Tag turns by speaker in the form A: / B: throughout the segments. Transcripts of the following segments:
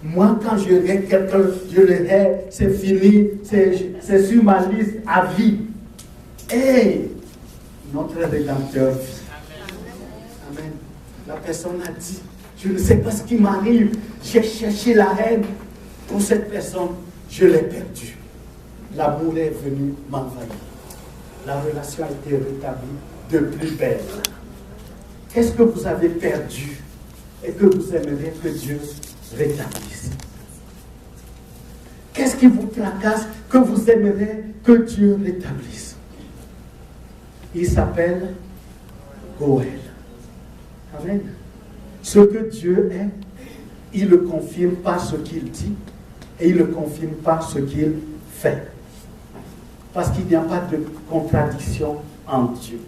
A: Moi, quand je hais quelqu'un, je le hais, c'est fini, c'est sur ma liste à vie. Et notre Rédempteur vit. Amen. La personne a dit, je ne sais pas ce qui m'arrive, j'ai cherché la haine pour cette personne, je l'ai perdue. L'amour est venu m'envahir. La relation a été rétablie de plus belle. Qu'est-ce que vous avez perdu et que vous aimeriez que Dieu rétablisse? Qu'est-ce qui vous tracasse que vous aimeriez que Dieu rétablisse? Il s'appelle Goël. Amen. Ce que Dieu est, il le confirme par ce qu'il dit et il le confirme par ce qu'il fait. Parce qu'il n'y a pas de contradiction en Dieu.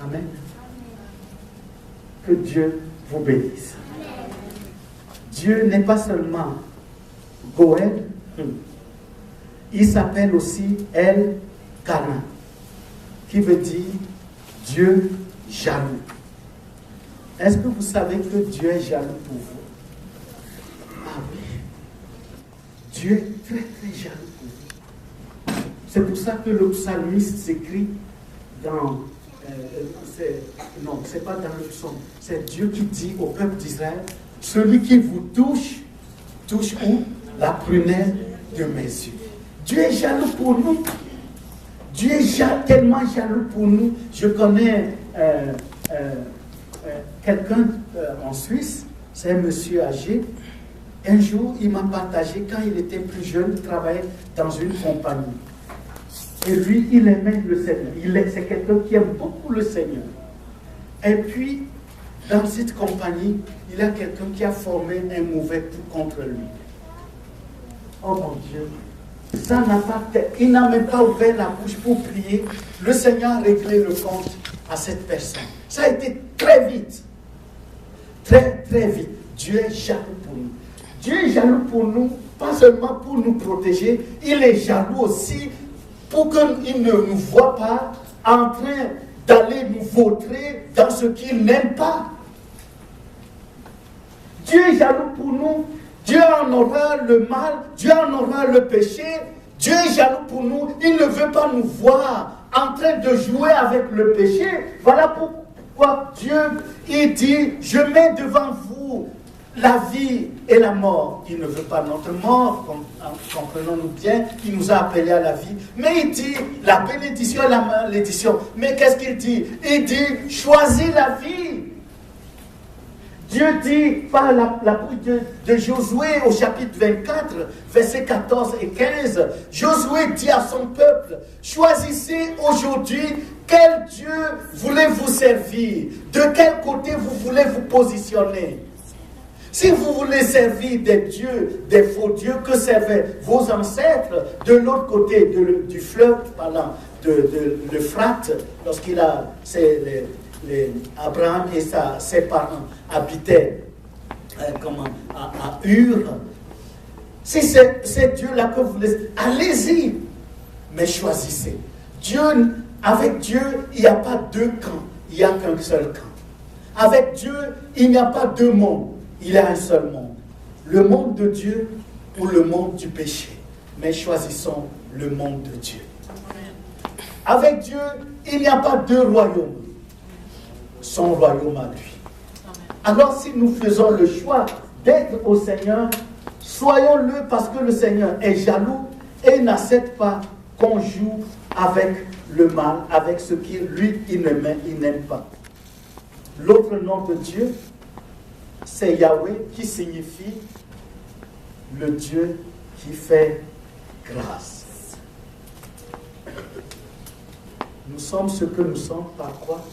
A: Amen. Que Dieu vous bénisse. Dieu n'est pas seulement Goël, il s'appelle aussi El-Kana, qui veut dire Dieu jaloux. Est-ce que vous savez que Dieu est jaloux pour vous? Ah oui. Dieu est très très jaloux pour vous. C'est pour ça que le psalmiste s'écrit dans... non, ce n'est pas dans le psaume. C'est Dieu qui dit au peuple d'Israël, celui qui vous touche, touche où? La prunelle de mes yeux. Dieu est jaloux pour nous. Dieu est tellement jaloux pour nous. Je connais quelqu'un en Suisse, c'est un monsieur âgé. Un jour, il m'a partagé, quand il était plus jeune, il travaillait dans une compagnie. Et lui, il aimait le Seigneur. C'est quelqu'un qui aime beaucoup le Seigneur. Et puis, dans cette compagnie, il y a quelqu'un qui a formé un mauvais coup contre lui. Oh mon Dieu, ça n'a pas fait. Il n'a même pas ouvert la bouche pour prier. Le Seigneur a réglé le compte à cette personne. Ça a été très vite. Très, très vite. Dieu est jaloux pour nous. Dieu est jaloux pour nous, pas seulement pour nous protéger, il est jaloux aussi pour qu'il ne nous voit pas en train d'aller nous vautrer dans ce qu'il n'aime pas. Dieu est jaloux pour nous. Dieu en aura le mal, Dieu en aura le péché. Dieu est jaloux pour nous. Il ne veut pas nous voir en train de jouer avec le péché. Voilà pourquoi Dieu, il dit, je mets devant vous la vie et la mort. Il ne veut pas notre mort, comprenons-nous bien, il nous a appelés à la vie. Mais il dit la bénédiction et la malédiction. Mais qu'est-ce qu'il dit? Il dit, choisis la vie. Dieu dit par la bouche de Josué au chapitre 24, versets 14 et 15, Josué dit à son peuple, choisissez aujourd'hui quel Dieu voulez-vous servir, de quel côté vous voulez vous positionner. Si vous voulez servir des dieux, des faux dieux que servaient vos ancêtres de l'autre côté du fleuve, parlant de l'Euphrate, lorsqu'il a Abraham et ses parents habitaient à Ur. Si c'est Dieu-là que vous voulez, allez-y, mais choisissez. Avec Dieu, il n'y a pas deux camps, il n'y a qu'un seul camp. Avec Dieu, il n'y a pas deux mondes. Il y a un seul monde, le monde de Dieu ou le monde du péché. Mais choisissons le monde de Dieu. Avec Dieu, il n'y a pas deux royaumes. Son royaume à lui. Alors si nous faisons le choix d'être au Seigneur, soyons-le parce que le Seigneur est jaloux et n'accepte pas qu'on joue avec le mal, avec ce qu'il lui, il n'aime pas. L'autre nom de Dieu, c'est Yahweh, qui signifie le Dieu qui fait grâce. Nous sommes ce que nous sommes par quoi?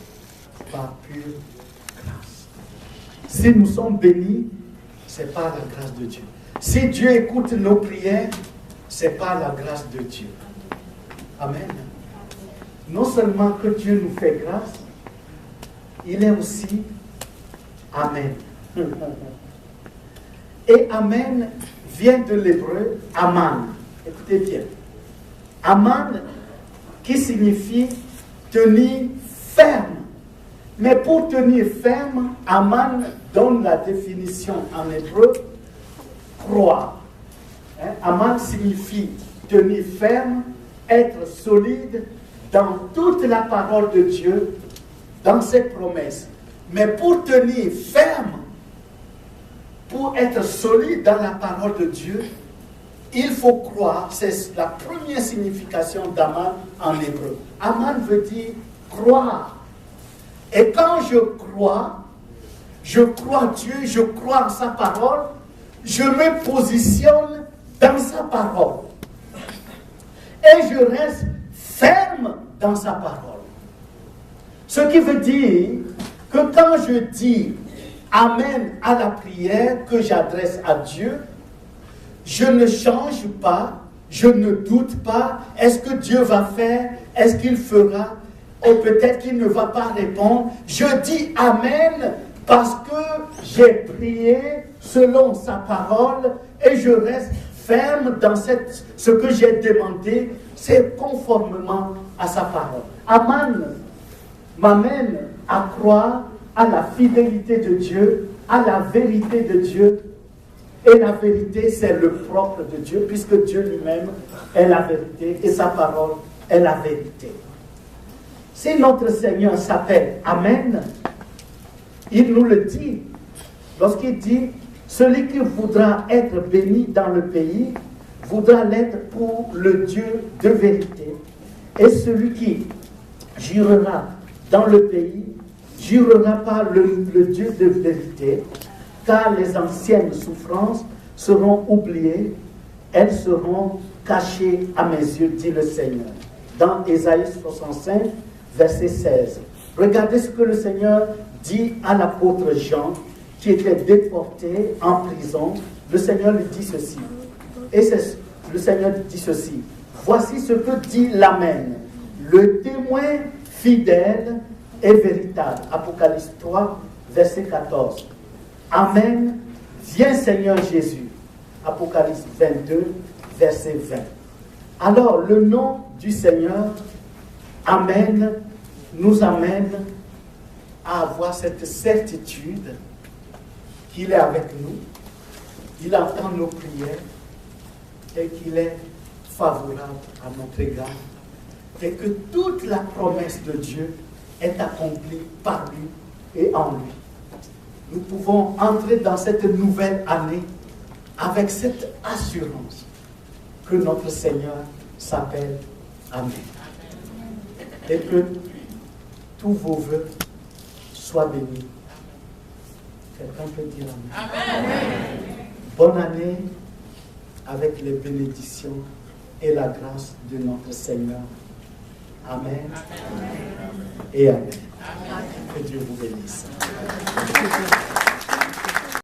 A: Par pure grâce. Si nous sommes bénis, c'est par la grâce de Dieu. Si Dieu écoute nos prières, c'est par la grâce de Dieu. Amen. Non seulement que Dieu nous fait grâce, il est aussi Amen. Et Amen vient de l'hébreu Aman. Écoutez bien. Aman qui signifie tenir ferme. Mais pour tenir ferme, Aman donne la définition en hébreu. croire. Hein? Aman signifie tenir ferme, être solide dans toute la parole de Dieu, dans ses promesses. Mais pour tenir ferme, pour être solide dans la parole de Dieu, il faut croire. C'est la première signification d'Aman en hébreu. Aman veut dire croire. Et quand je crois Dieu, je crois en sa parole, je me positionne dans sa parole. Et je reste ferme dans sa parole. Ce qui veut dire que quand je dis Amen à la prière que j'adresse à Dieu, je ne change pas, je ne doute pas, est-ce que Dieu va faire, est-ce qu'il fera, ou peut-être qu'il ne va pas répondre. Je dis Amen parce que j'ai prié selon sa parole et je reste ferme dans ce que j'ai demandé, c'est conformément à sa parole. Amen m'amène à croire à la fidélité de Dieu, à la vérité de Dieu. Et la vérité, c'est le propre de Dieu, puisque Dieu lui-même est la vérité et sa parole est la vérité. Si notre Seigneur s'appelle Amen, il nous le dit. Lorsqu'il dit, celui qui voudra être béni dans le pays, voudra l'être pour le Dieu de vérité. Et celui qui jurera dans le pays, jurera par le Dieu de vérité, car les anciennes souffrances seront oubliées, elles seront cachées à mes yeux, dit le Seigneur. Dans Ésaïe 65, verset 16. Regardez ce que le Seigneur dit à l'apôtre Jean, qui était déporté en prison. Le Seigneur lui dit ceci. Et le Seigneur dit ceci. Voici ce que dit l'Amen, le témoin fidèle et véritable. Apocalypse 3, verset 14. Amen, viens Seigneur Jésus. Apocalypse 22, verset 20. Alors, le nom du Seigneur, Amen, nous amène à avoir cette certitude qu'il est avec nous, il entend nos prières et qu'il est favorable à notre égard et que toute la promesse de Dieu est accomplie par lui et en lui. Nous pouvons entrer dans cette nouvelle année avec cette assurance que notre Seigneur s'appelle Amen. Et que tous vos vœux soient bénis. Quelqu'un peut dire Amen. Amen. Bonne année avec les bénédictions et la grâce de notre Seigneur. Amen. Amen. Et Amen. Amen. Que Dieu vous bénisse.